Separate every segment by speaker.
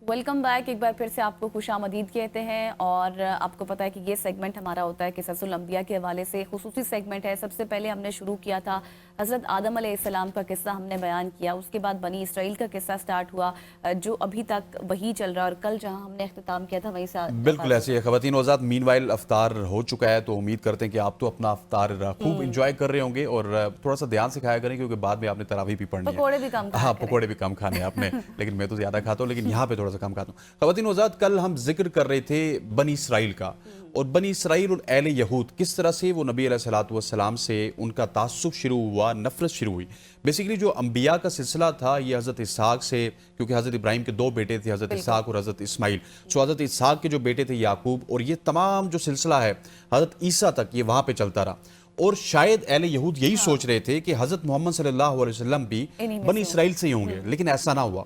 Speaker 1: Welcome back. ایک بار پھر سے آپ کو خوش آمدید کہتے ہیں. اور آپ کو پتہ ہے کہ یہ سیگمنٹ ہمارا ہوتا ہے قصص الانبیاء کے حوالے سے خصوصی سیگمنٹ ہے. سب سے پہلے ہم نے شروع کیا تھا حضرت آدم علیہ السلام کا قصہ ہم نے بیان کیا. اس کے بعد بنی اسرائیل کا قصہ سٹارٹ ہوا جو ابھی تک وہی چل رہا ہے, اور کل جہاں ہم نے اختتام کیا تھا وہیں سے
Speaker 2: بالکل ایسے ہی خواتین و حضرات. مین وائل افطار ہو چکا ہے تو امید کرتے ہیں کہ آپ تو اپنا افطار خوب انجوائے کر رہے ہوں گے, اور تھوڑا سا دھیان سے کھایا کریں کیونکہ بعد میں آپ نے تراویح بھی پڑھنی ہے.
Speaker 1: پکوڑے بھی کم کھایا
Speaker 2: ہاں
Speaker 1: کریں.
Speaker 2: پکوڑے بھی کم کھانے ہیں آپ نے, لیکن میں تو زیادہ کھاتا ہوں, لیکن یہاں پہ تھوڑا سا کم کھاتا ہوں. خواتین و حضرات, کل ہم ذکر کر رہے تھے بنی اسرائیل کا, اور بنی اسرائیل اور اہل یہود کس طرح سے وہ نبی علیہ الصلوۃ والسلام سے ان کا تعصب شروع ہوا, نفرت شروع ہوئی. بیسیکلی جو انبیاء کا سلسلہ تھا یہ حضرت اسحاق سے, کیونکہ حضرت ابراہیم کے دو بیٹے تھے, حضرت اسحاق اور حضرت اسماعیل. سو حضرت اسحاق کے جو بیٹے تھے یعقوب, اور یہ تمام جو سلسلہ ہے حضرت عیسیٰ تک یہ وہاں پہ چلتا رہا. اور شاید اہل یہود یہی سوچ رہے تھے کہ حضرت محمد صلی اللہ علیہ وسلم بھی بنی اسرائیل سے ہی ہوں گے, لیکن ایسا نہ ہوا.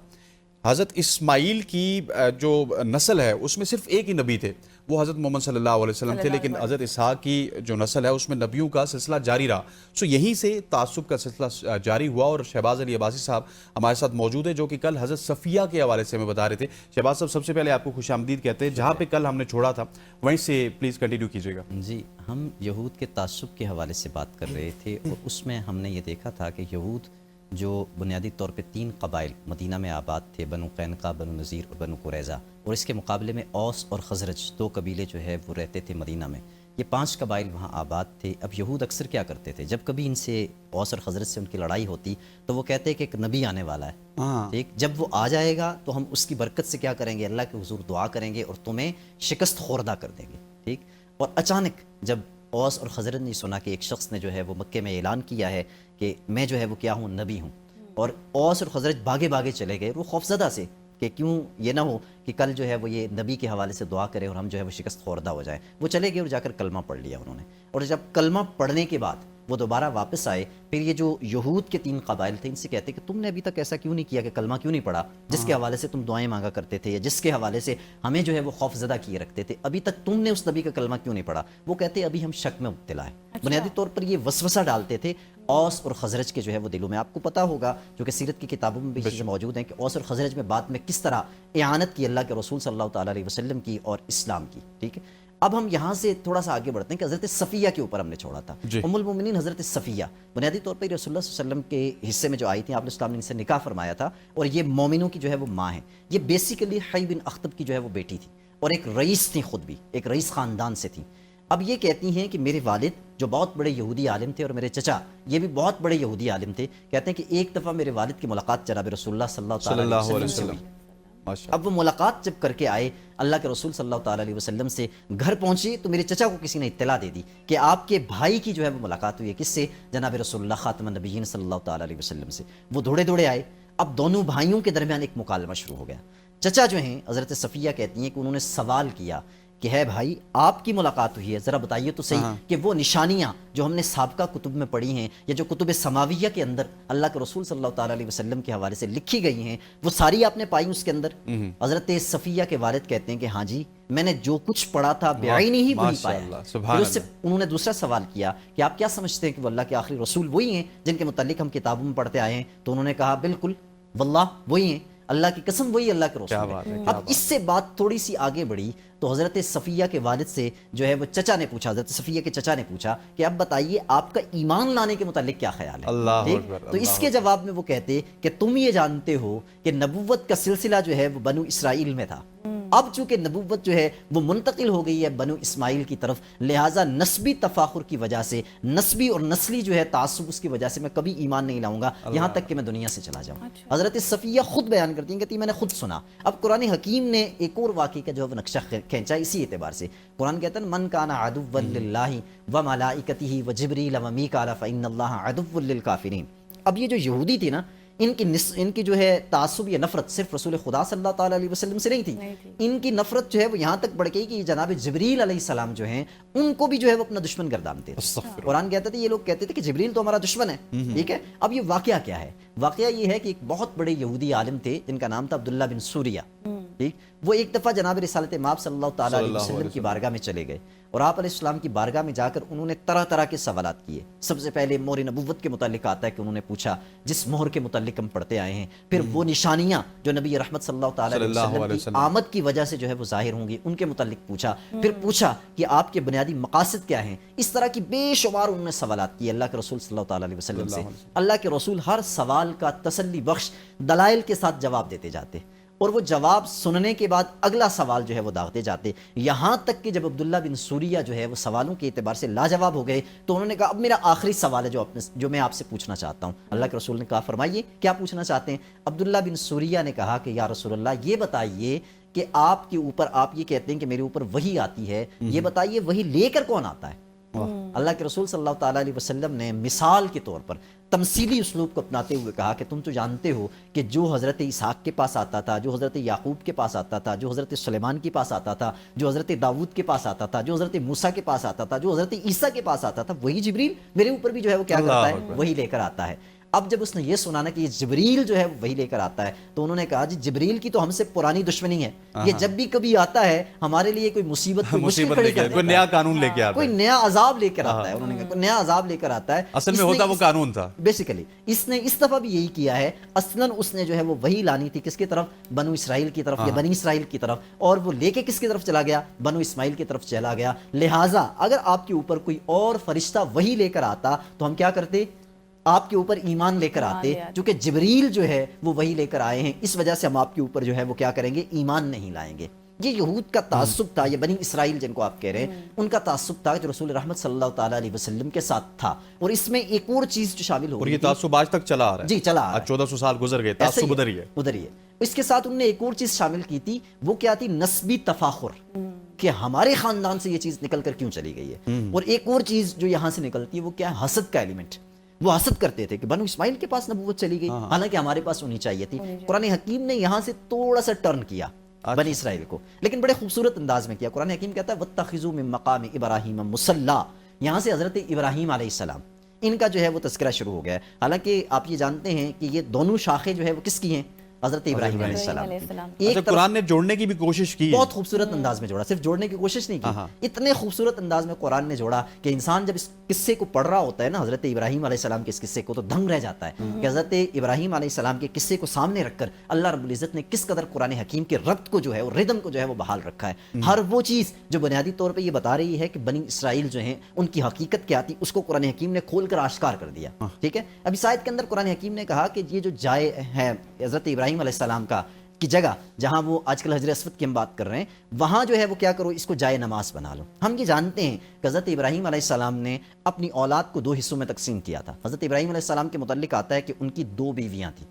Speaker 2: حضرت اسماعیل کی جو نسل ہے اس میں صرف ایک ہی نبی تھے, وہ حضرت محمد صلی اللہ علیہ وسلم تھے, لیکن حضرت اسحاق کی جو نسل ہے اس میں نبیوں کا سلسلہ جاری رہا. سو یہیں سے تعصب کا سلسلہ جاری ہوا. اور شہباز علی عباسی صاحب ہمارے ساتھ موجود ہیں جو کہ کل حضرت صفیہ کے حوالے سے ہمیں بتا رہے تھے. شہباز صاحب سب سے پہلے آپ کو خوش آمدید کہتے ہیں. جہاں پہ کل ہم نے چھوڑا تھا وہیں سے پلیز کنٹینیو کیجیے گا.
Speaker 3: جی, ہم یہود کے تعصب کے حوالے سے بات کر رہے تھے, اور اس میں ہم نے یہ دیکھا تھا کہ یہود جو بنیادی طور پہ 3 قبائل مدینہ میں آباد تھے, بنو قینقاع, بنو نذیر اور بنو قریظہ, اور اس کے مقابلے میں اوس اور خزرج 2 قبیلے جو ہے وہ رہتے تھے مدینہ میں. یہ 5 قبائل وہاں آباد تھے. اب یہود اکثر کیا کرتے تھے, جب کبھی ان سے اوس اور خزرج سے ان کی لڑائی ہوتی تو وہ کہتے کہ ایک نبی آنے والا ہے, ٹھیک, جب وہ آ جائے گا تو ہم اس کی برکت سے کیا کریں گے, اللہ کے حضور دعا کریں گے اور تمہیں شکست خوردہ کر دیں گے, ٹھیک. اور اچانک جب اوس اور خزرج نے سنا کہ ایک شخص نے جو ہے وہ مکے میں اعلان کیا ہے کہ میں جو ہے وہ کیا ہوں, نبی ہوں, اور اوس اور خزرج بھاگے بھاگے چلے گئے, وہ خوفزدہ سے کہ کیوں یہ نہ ہو کہ کل جو ہے وہ یہ نبی کے حوالے سے دعا کرے اور ہم جو ہے وہ شکست خوردہ ہو جائیں. وہ چلے گئے اور جا کر کلمہ پڑھ لیا انہوں نے, اور جب کلمہ پڑھنے کے بعد وہ دوبارہ واپس آئے, پھر یہ جو یہود کے 3 قبائل تھے ان سے کہتے کہ تم نے ابھی تک ایسا کیوں نہیں کیا, کہ کلمہ کیوں نہیں پڑھا جس کے حوالے سے تم دعائیں مانگا کرتے تھے, یا جس کے حوالے سے ہمیں جو ہے وہ خوف زدہ کیے رکھتے تھے, ابھی تک تم نے اس نبی کا کلمہ کیوں نہیں پڑھا. وہ کہتے ابھی ہم شک میں مبتلا ہیں. بنیادی طور پر یہ وسوسہ ڈالتے تھے اوس اور خزرج کے جو ہے وہ دلوں میں. آپ کو پتا ہوگا جو کہ سیرت کی کتابوں میں بھی چیزیں موجود ہیں کہ اوس اور خزرج میں بعد میں کس طرح اعانت کی اللہ کے رسول صلی اللہ تعالیٰ علیہ وسلم کی اور اسلام کی, ٹھیک ہے. اب ہم یہاں سے تھوڑا سا آگے بڑھتے ہیں کہ حضرت صفیہ کے اوپر ہم نے چھوڑا تھا. ام المومنین حضرت صفیہ بنیادی طور پر رسول اللہ صلی اللہ علیہ وسلم کے حصے میں جو آئی تھیں, آپ نے اسلام نے ان سے نکاح فرمایا تھا, اور یہ مومنوں کی جو ہے وہ ماں ہیں. یہ بیسیکلی حی بن اخطب کی جو ہے وہ بیٹی تھی, اور ایک رئیس تھیں, خود بھی ایک رئیس خاندان سے تھیں. اب یہ کہتی ہیں کہ میرے والد جو بہت بڑے یہودی عالم تھے, اور میرے چچا یہ بھی بہت بڑے یہودی عالم تھے, کہتے ہیں کہ ایک دفعہ میرے والد کی ملاقات جناب رسول اللہ صلی اللہ تعالیٰ علیہ وسلم سے ہوئی. اب وہ ملاقات جب کر کے آئے اللہ کے رسول صلی اللہ تعالیٰ علیہ وسلم سے, گھر پہنچے تو میرے چچا کو کسی نے اطلاع دے دی کہ آپ کے بھائی کی جو ہے وہ ملاقات ہوئی ہے. کس سے, جناب رسول اللہ خاتم النبیین صلی اللہ تعالیٰ علیہ وسلم سے. وہ دوڑے دوڑے آئے. اب دونوں بھائیوں کے درمیان ایک مکالمہ شروع ہو گیا. چچا جو ہیں حضرت صفیہ کہتی ہیں کہ انہوں نے سوال کیا کہ ہے بھائی آپ کی ملاقات ہوئی ہے, ذرا بتائیے تو صحیح کہ وہ نشانیاں جو ہم نے سابقہ کتب میں پڑھی ہیں, یا جو کتب سماویہ کے اندر اللہ کے رسول صلی اللہ تعالیٰ علیہ وسلم کے حوالے سے لکھی گئی ہیں, وہ ساری آپ نے پائی اس کے اندر. حضرت صفیہ کے والد کہتے ہیں کہ ہاں جی, میں نے جو کچھ پڑھا تھا بعینی ہی وہی پایا. پھر اس سے انہوں نے دوسرا سوال کیا کہ آپ کیا سمجھتے ہیں کہ وہ اللہ کے آخری رسول وہی ہیں جن کے متعلق ہم کتابوں میں پڑھتے آئے ہیں؟ تو انہوں نے کہا بالکل واللہ وہی ہیں, اللہ کی قسم وہی اللہ کے رسول ہے. اب اس سے بات تھوڑی سی آگے بڑھی تو حضرت صفیہ کے والد سے جو ہے وہ چچا نے پوچھا, حضرت صفیہ کے چچا نے پوچھا کہ اب بتائیے آپ کا ایمان لانے کے متعلق کیا خیال ہے. تو اس کے جواب میں وہ کہتے کہ تم یہ جانتے ہو کہ نبوت کا سلسلہ جو ہے وہ بنو اسرائیل میں تھا, اب چونکہ نبوت جو ہے وہ منتقل ہو گئی ہے بنو اسماعیل کی طرف, لہٰذا نسبی تفاخر کی وجہ سے, نسبی اور نسلی جو ہے تعصب اس کی وجہ سے میں کبھی ایمان نہیں لاؤں گا یہاں تک کہ میں دنیا سے چلا جاؤں. حضرت صفیہ خود بیان کرتی ہیں, کہتی میں نے خود سنا. اب قرآن حکیم نے ایک اور واقعے کا جو ہے وہ نقشہ کھینچا اسی اعتبار سے. قرآن کہتا ہے من کان عدوا للہ وملائکتہ وجبریل ومیکال فإن اللہ عدو للکافرین. اب یہ جو یہودی تھی نا, ان کی جو ہے تعصب یا نفرت صرف رسول خدا صلی اللہ تعالیٰ علیہ وسلم سے نہیں تھی. ان کی نفرت جو ہے وہ یہاں تک بڑھ گئی کہ جناب جبریل علیہ السلام جو ہیں ان کو بھی جو ہے وہ اپنا دشمن گردانتے تھے. قرآن کہتا تھا, یہ لوگ کہتے تھے کہ جبریل تو ہمارا دشمن ہے, ٹھیک ہے. اب یہ واقعہ کیا ہے؟ واقعہ یہ ہے کہ ایک بہت بڑے یہودی عالم تھے جن کا نام تھا عبداللہ بن سوریہ. ٹھیک، وہ ایک دفعہ جناب رسالت مآب صلی اللہ تعالیٰ علیہ وسلم کی بارگاہ میں چلے گئے اور آپ علیہ السلام کی بارگاہ میں جا کر انہوں نے طرح طرح کے سوالات کیے. سب سے پہلے مہر نبوت کے متعلق آتا ہے کہ انہوں نے پوچھا جس مہر کے متعلق ہم پڑھتے آئے ہیں، پھر وہ نشانیاں جو نبی رحمت صلی اللہ تعالیٰ علیہ وسلم کی آمد کی وجہ سے جو ہے وہ ظاہر ہوں گی ان کے متعلق پوچھا، پھر پوچھا کہ آپ کے بنیادی مقاصد کیا ہیں. اس طرح کی بے شمار انہوں نے سوالات کیے اللہ کے رسول صلی اللہ تعالیٰ علیہ وسلم سے. اللہ کے رسول ہر سوال کا تسلی بخش دلائل کے ساتھ جواب دیتے جاتے اور وہ جواب سننے کے بعد اگلا سوال جو ہے وہ داغتے جاتے، یہاں تک کہ جب عبداللہ بن سوریہ جو ہے وہ سوالوں کے اعتبار سے لاجواب ہو گئے تو انہوں نے کہا اب میرا آخری سوال ہے جو میں آپ سے پوچھنا چاہتا ہوں. اللہ کے رسول نے کہا فرمائیے کیا پوچھنا چاہتے ہیں. عبداللہ بن سوریہ نے کہا کہ یا رسول اللہ یہ بتائیے کہ آپ کے اوپر آپ یہ کہتے ہیں کہ میرے اوپر وحی آتی ہے، یہ بتائیے وحی لے کر کون آتا ہے. اللہ کے رسول صلی اللہ تعالیٰ علیہ وسلم نے مثال کے طور پر تمثیلی اسلوب کو اپناتے ہوئے کہا کہ تم تو جانتے ہو کہ جو حضرت اسحاق کے پاس آتا تھا، جو حضرت یعقوب کے پاس آتا تھا، جو حضرت سلیمان کے پاس آتا تھا، جو حضرت داؤد کے پاس آتا تھا، جو حضرت موسیٰ کے پاس آتا تھا، جو حضرت عیسیٰ کے پاس آتا تھا، وہی جبریل میرے اوپر بھی جو ہے وہ کیا کرتا ہے، وہی لے کر آتا ہے. اب جب اس نے یہ سنا نا کہ یہ جبریل جو ہے وہی لے کر آتا ہے تو انہوں نے کہا جی جبریل کی تو ہم سے پرانی دشمنی ہے، یہ جب بھی کبھی آتا ہے ہمارے لیے کوئی مصیبت کوئی مشکل کھڑی کر دیتا ہے،
Speaker 2: کوئی نیا قانون لے کے آتا ہے،
Speaker 3: کوئی نیا عذاب لے کر آتا ہے. انہوں نے کہا کوئی نیا عذاب لے کر آتا ہے.
Speaker 2: اصل میں ہوتا وہ قانون تھا
Speaker 3: بیسیکلی اس نے اس دفعہ بھی یہی کیا ہے. اصلاً اس نے جو ہے وہ وہی لانی تھی کس کی طرف، بنو اسرائیل کی طرف یا بنی اسرائیل کی طرف، اور وہ لے کے کس کی طرف چلا گیا، بنو اسماعیل کی طرف چلا گیا. لہٰذا اگر آپ کے اوپر کوئی اور فرشتہ وہی لے کر آتا تو ہم کیا کرتے، آپ کے اوپر ایمان لے کر آتے. چونکہ جبریل جو ہے وہ وہی لے کر آئے ہیں اس وجہ سے ہم آپ کے اوپر جو ہے وہ کیا کریں گے، ایمان نہیں لائیں گے. یہ یہود کا تعصب تھا، یہ بنی اسرائیل جن کو آپ کہہ رہے ہیں ان کا تعصب تھا جو رسول رحمت صلی اللہ تعالیٰ علیہ وسلم کے ساتھ تھا. اور اس میں ایک اور چیز جو شامل ہو
Speaker 2: اور یہ تعصب آج تک چلا آ رہا ہے.
Speaker 3: جی چلا آ رہا ہے.
Speaker 2: 1400 سال گزر گئے، تعصب ادھر ہی ہے.
Speaker 3: ادھر ہی ہے. اس کے ساتھ انہوں نے ایک اور چیز شامل کی تھی، وہ کیا تھی، نسبی تفاخر، کہ ہمارے خاندان سے یہ چیز نکل کر کیوں چلی گئی ہے. اور ایک اور چیز جو یہاں سے نکلتی ہے وہ کیا ہے، حسد کا ایلیمنٹ. وہ حسد کرتے تھے کہ بنو اسماعیل کے پاس نبوت چلی گئی حالانکہ ہمارے پاس ہونی چاہیے تھی. قرآن حکیم نے یہاں سے تھوڑا سا ٹرن کیا بنی اسرائیل کو، لیکن بڑے خوبصورت انداز میں کیا. قرآن حکیم کہتا ہے وَاتَّخِذُوا مِن مَقَامِ إِبْرَاهِيمَ مُصَلًّى، یہاں سے حضرت ابراہیم علیہ السلام ان کا جو ہے وہ تذکرہ شروع ہو گیا ہے. حالانکہ آپ یہ جانتے ہیں کہ یہ دونوں شاخیں جو ہے وہ کس کی ہیں، حضرت ابراہیم علیہ السلام.
Speaker 2: ایک قرآن نے جوڑنے کی بھی کوشش کی،
Speaker 3: بہت خوبصورت انداز میں جوڑا، صرف جوڑنے کی کوشش نہیں کی، اتنے خوبصورت انداز میں قرآن نے جوڑا کہ انسان جب اس قصے کو پڑھ رہا ہوتا ہے نا، حضرت ابراہیم علیہ السلام کے اس قصے کو، تو دنگ رہ جاتا ہے کہ حضرت ابراہیم علیہ السلام کے قصے کو سامنے رکھ کر اللہ رب العزت نے کس قدر قرآن حکیم کے ربط کو جو ہے، ردم کو جو ہے وہ بحال رکھا ہے. ہر وہ چیز جو بنیادی طور پہ یہ بتا رہی ہے کہ بنی اسرائیل جو ہیں ان کی حقیقت کیا تھی، اس کو قرآن حکیم نے کھول کر آشکار کر دیا. ٹھیک ہے. اب اس آیت کے اندر قرآن حکیم نے کہا کہ یہ جو جائے ہے حضرت ابراہیم علیہ السلام کا کی جگہ جہاں وہ آج کل حجر اسود کی ہم بات کر رہے ہیں، وہاں جو ہے وہ کیا کرو، اس کو جائے نماز بنا لو. ہم یہ جانتے ہیں کہ حضرت ابراہیم علیہ السلام نے اپنی اولاد کو 2 حصوں میں تقسیم کیا تھا. حضرت ابراہیم علیہ السلام کے متعلق آتا ہے کہ ان کی 2 بیویاں تھیں،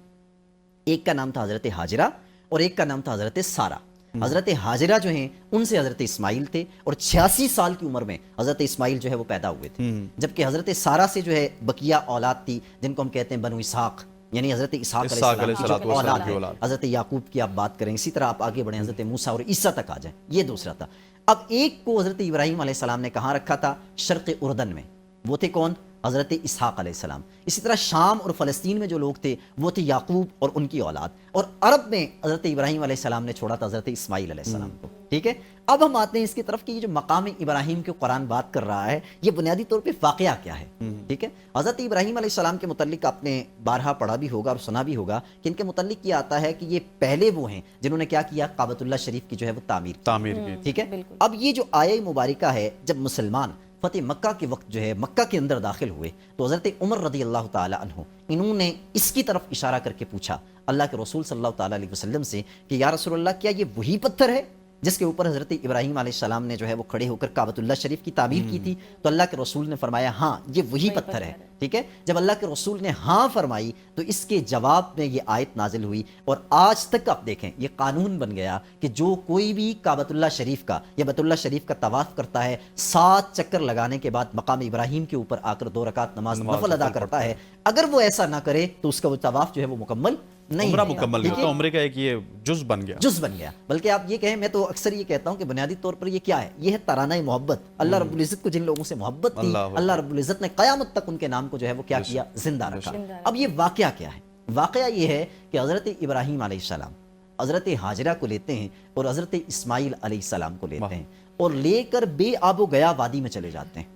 Speaker 3: ایک کا نام تھا حضرت ہاجرہ اور ایک کا نام تھا حضرت سارہ. حضرت ہاجرہ جو ہیں ان سے حضرت اسماعیل تھے اور 86 سال کی عمر میں حضرت اسماعیل جو ہے وہ پیدا ہوئے تھے. جبکہ حضرت سارہ سے جو ہے بقیہ اولاد تھی جن کو ہم کہتے ہیں بنو اسحاق، یعنی حضرت اسحاق علیہ السلام کی اولاد ہے. حضرت یعقوب کی آپ بات کریں، اسی طرح آپ آگے بڑھیں حضرت موسیٰ اور عیسیٰ تک آ جائیں. یہ دوسرا تھا. اب ایک کو حضرت ابراہیم علیہ السلام نے کہاں رکھا تھا، شرق اردن میں. وہ تھے کون، حضرت اسحاق علیہ السلام. اسی طرح شام اور فلسطین میں جو لوگ تھے وہ تھے یعقوب اور ان کی اولاد. اور عرب میں حضرت ابراہیم علیہ السلام نے چھوڑا تھا حضرت اسماعیل علیہ السلام کو. ٹھیک ہے. اب ہم آتے ہیں اس کی طرف کہ یہ جو مقام ابراہیم کے قرآن بات کر رہا ہے یہ بنیادی طور پہ واقعہ کیا ہے. ٹھیک ہے. حضرت ابراہیم علیہ السلام کے متعلق آپ نے بارہا پڑھا بھی ہوگا اور سنا بھی ہوگا کہ ان کے متعلق یہ آتا ہے کہ یہ پہلے وہ ہیں جنہوں نے کیا کیا، کعبۃ اللہ شریف کی جو ہے وہ تعمیر کی. ٹھیک ہے. اب یہ جو آیہ مبارکہ ہے، جب مسلمان فتح مکہ کے وقت جو ہے مکہ کے اندر داخل ہوئے تو حضرت عمر رضی اللہ تعالی عنہ انہوں نے اس کی طرف اشارہ کر کے پوچھا اللہ کے رسول صلی اللہ تعالی علیہ وسلم سے کہ یا رسول اللہ کیا یہ وہی پتھر ہے جس کے اوپر حضرت ابراہیم علیہ السلام نے جو ہے وہ کھڑے ہو کر کعبۃ اللہ شریف کی تعمیر کی تھی؟ تو اللہ کے رسول نے فرمایا ہاں یہ وہی پتھر ہے. ٹھیک ہے. جب اللہ کے رسول نے ہاں فرمائی تو اس کے جواب میں یہ آیت نازل ہوئی اور آج تک آپ دیکھیں یہ قانون بن گیا کہ جو کوئی بھی کعبۃ اللہ شریف کا یا بیت اللہ شریف کا طواف کرتا ہے 7 چکر لگانے کے بعد مقام ابراہیم کے اوپر آ کر 2 رکعت نماز نفل ادا کرتا ہے، اگر وہ ایسا نہ کرے تو اس کا وہ طواف جو ہے وہ مکمل نہیں،
Speaker 2: عمرہ مکمل نہیں ہوتا، عمرے کا ایک یہ جز بن گیا. بلکہ آپ یہ کہیں، میں تو اکثر یہ کہتا ہوں کہ بنیادی طور پر یہ کیا ہے، یہ ہے ترانہ محبت. اللہ رب العزت کو جن لوگوں سے محبت تھی اللہ رب العزت نے قیامت تک ان کے نام کو جو ہے وہ کیا کیا، زندہ رکھا. اب یہ واقعہ کیا ہے؟ واقعہ یہ ہے کہ حضرت ابراہیم علیہ السلام
Speaker 3: حضرت حاجرہ کو لیتے ہیں اور حضرت اسماعیل علیہ السلام کو لیتے ہیں اور لے کر بے آب و گیا وادی میں چلے جاتے ہیں،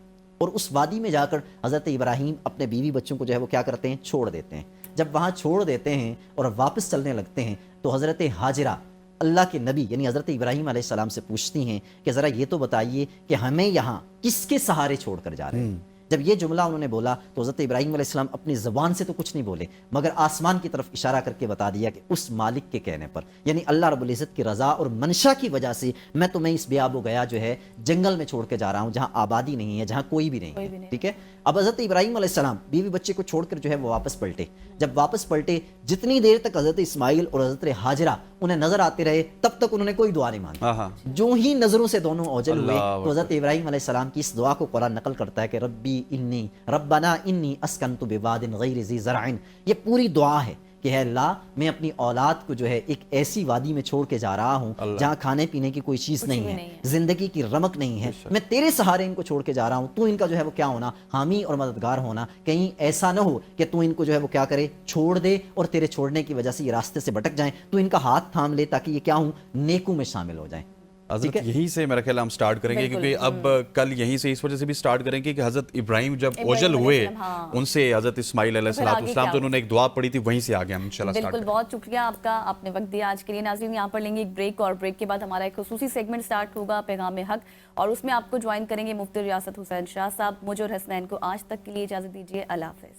Speaker 3: اور اس وادی میں جا کر حضرت ابراہیم اپنے بیوی بچوں کو جو ہے وہ کیا کرتے ہیں، چھوڑ دیتے ہیں۔ جب وہاں چھوڑ دیتے ہیں اور واپس چلنے لگتے ہیں تو حضرت حاجرہ اللہ کے نبی یعنی حضرت ابراہیم علیہ السلام سے پوچھتی ہیں کہ ذرا یہ تو بتائیے کہ ہمیں یہاں کس کے سہارے چھوڑ کر جا رہے ہیں؟ جب یہ جملہ انہوں نے بولا تو حضرت ابراہیم علیہ السلام اپنی زبان سے تو کچھ نہیں بولے، مگر آسمان کی طرف اشارہ کر کے بتا دیا کہ اس مالک کے کہنے پر، یعنی اللہ رب العزت کی رضا اور منشا کی وجہ سے میں تمہیں اس بے آب و گیا جو ہے جنگل میں چھوڑ کے جا رہا ہوں، جہاں آبادی نہیں ہے، جہاں کوئی بھی نہیں ہے، ٹھیک ہے۔ اب حضرت ابراہیم علیہ السلام بیوی بچے کو چھوڑ کر جو ہے وہ واپس پلٹے۔ جب واپس پلٹے جتنی دیر تک حضرت اسماعیل اور حضرت حاجرہ انہیں نظر آتے رہے تب تک انہوں نے کوئی دعا نہیں مانگی۔ جو ہی نظروں سے دونوں اوجھل ہوئے تو حضرت ابراہیم علیہ السلام کی اس دعا کو قرآن نقل کرتا ہے کہ ربنا انی اسکنت بواد غیر ذی زرع، یہ پوری دعا ہے کہ اے اللہ میں اپنی اولاد کو جو ہے ایک ایسی وادی میں چھوڑ کے جا رہا ہوں جہاں کھانے پینے کی کوئی چیز نہیں ہے، زندگی کی رمق نہیں ہے، میں تیرے سہارے ان کو چھوڑ کے جا رہا ہوں، تو ان کا جو ہے وہ کیا ہونا، حامی اور مددگار ہونا، کہیں ایسا نہ ہو کہ تو ان کو جو ہے وہ کیا کرے، چھوڑ دے اور تیرے چھوڑنے کی وجہ سے یہ راستے سے بھٹک جائیں، تو ان کا ہاتھ تھام لے تاکہ یہ کیا ہوں، نیکوں میں شامل ہو جائیں۔
Speaker 2: حضرت یہیں سے میرا خیال ہم سٹارٹ کریں گے، کیونکہ اب کل یہیں سے اس وجہ سے بھی سٹارٹ کریں گے کہ حضرت ابراہیم جب اوجل ہوئے ان سے حضرت اسماعیل علیہ السلام تو انہوں نے ایک دعا پڑھی تھی، وہیں سے آگے ہم انشاءاللہ سٹارٹ
Speaker 1: بالکل، بہت شکریہ آپ کا، آپ نے وقت دیا آج کے لیے۔ ناظرین یہاں پر لیں گے ایک بریک، اور بریک کے بعد ہمارا ایک خصوصی سیگمنٹ سٹارٹ ہوگا، پیغام حق، اور اس میں آپ کو جوائن کریں گے مفتی ریاست حسین شاہ صاحب۔ مجھے اور حسنین کو آج تک کے لیے اجازت دیجیے، اللہ حافظ۔